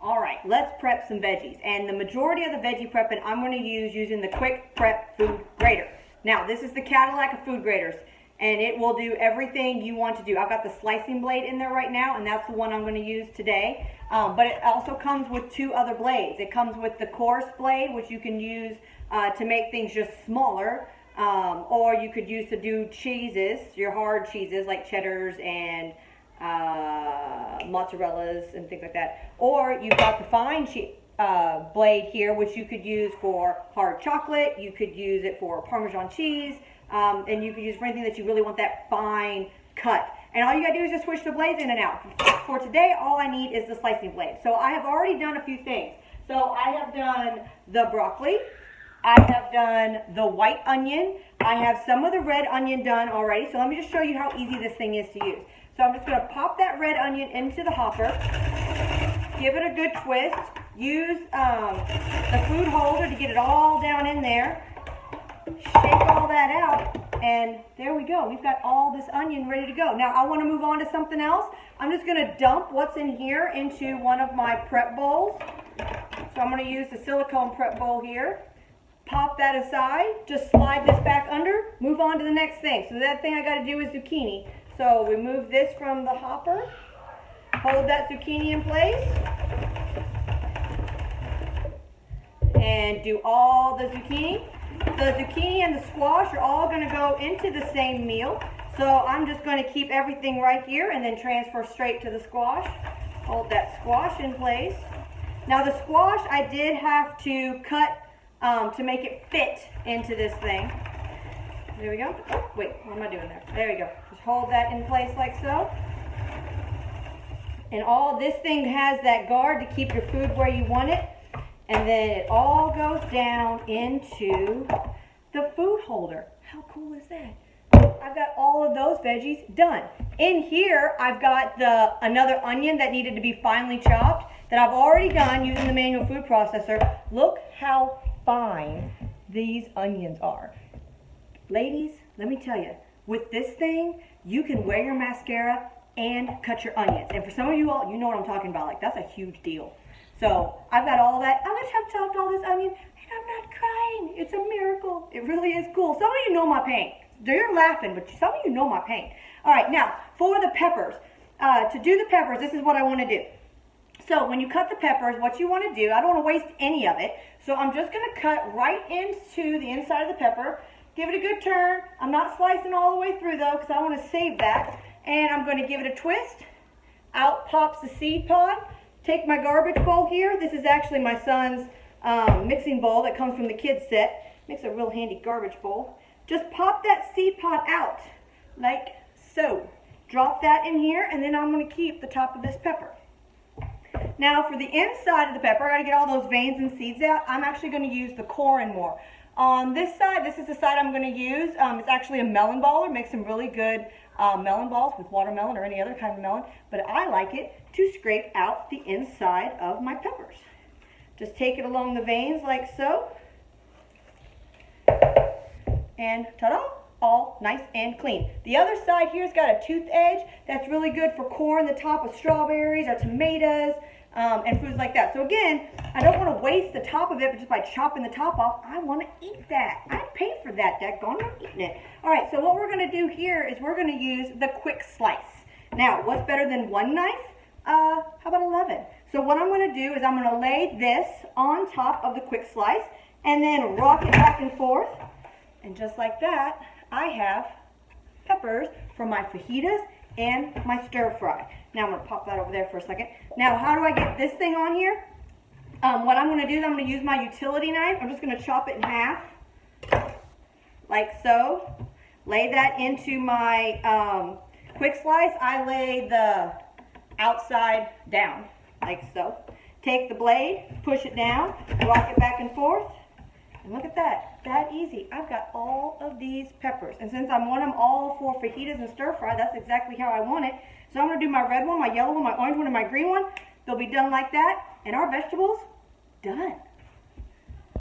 All right, let's prep some veggies. And the majority of the veggie prepping I'm going to use using the Quick Prep Food Grater. Now, this is the Cadillac of food graters, and it will do everything you want to do. I've got the slicing blade in there right now, and that's the one I'm going to use today. But it also comes with two other blades. It comes with the coarse blade, which you can use to make things just smaller, or you could use to do cheeses, your hard cheeses like cheddars and mozzarellas and things like that. Or you've got the fine blade here, which you could use for hard chocolate. You could use it for Parmesan cheese, and you could use it for anything that you really want that fine cut. And all you gotta do is just switch the blades in and out. For today, all I need is the slicing blade. So I have already done a few things. So I have done the broccoli. I have done the white onion. I have some of the red onion done already. So let me just show you how easy this thing is to use. So I'm just going to pop that red onion into the hopper, give it a good twist, use the food holder to get it all down in there, shake all that out, and there we go. We've got all this onion ready to go. Now I want to move on to something else. I'm just going to dump what's in here into one of my prep bowls. So I'm going to use the silicone prep bowl here. Pop that aside, just slide this back under, move on to the next thing. So that thing I got to do is zucchini. So remove this from the hopper, hold that zucchini in place, and do all the zucchini. The zucchini and the squash are all going to go into the same meal. So I'm just going to keep everything right here and then transfer straight to the squash. Hold that squash in place. Now the squash I did have to cut to make it fit into this thing. There we go. Oh, wait, what am I doing there? There we go. Just hold that in place like so. And all this thing has that guard to keep your food where you want it. And then it all goes down into the food holder. How cool is that? I've got all of those veggies done. In here, I've got another onion that needed to be finely chopped that I've already done using the manual food processor. Look how fine these onions are. Ladies, let me tell you, with this thing, you can wear your mascara and cut your onions. And for some of you all, you know what I'm talking about. Like, that's a huge deal. So I've got all that. I'm going to have chopped all this onion, and I'm not crying. It's a miracle. It really is cool. Some of you know my pain. You're laughing, but some of you know my pain. All right, now, for the peppers. To do the peppers, this is what I want to do. So when you cut the peppers, what you want to do, I don't want to waste any of it. So I'm just going to cut right into the inside of the pepper. Give it a good turn. I'm not slicing all the way through though because I want to save that. And I'm going to give it a twist. Out pops the seed pod. Take my garbage bowl here. This is actually my son's mixing bowl that comes from the kids set. Makes a real handy garbage bowl. Just pop that seed pod out like so. Drop that in here and then I'm going to keep the top of this pepper. Now for the inside of the pepper, I got to get all those veins and seeds out. I'm actually going to use the core and more. On this side, this is the side I'm going to use. It's actually a melon baller. Makes some really good melon balls with watermelon or any other kind of melon. But I like it to scrape out the inside of my peppers. Just take it along the veins like so. And ta-da! All nice and clean. The other side here's got a tooth edge. That's really good for corn, the top of strawberries or tomatoes. And foods like that. So again, I don't want to waste the top of it, but just by chopping the top off, I want to eat that. I paid for that, daggone, I'm eating it. All right, so what we're going to do here is we're going to use the quick slice. Now, what's better than one knife? How about 11? So what I'm going to do is I'm going to lay this on top of the quick slice and then rock it back and forth. And just like that, I have peppers for my fajitas and my stir fry. Now I'm going to pop that over there for a second. Now how do I get this thing on here? What I'm going to do is I'm going to use my utility knife. I'm just going to chop it in half like so. Lay that into my quick slice. I lay the outside down like so. Take the blade, push it down, rock it back and forth. And look at that, that easy. I've got all of these peppers. And since I want them all for fajitas and stir fry, that's exactly how I want it. So I'm gonna do my red one, my yellow one, my orange one, and my green one. They'll be done like that. And our vegetables, done.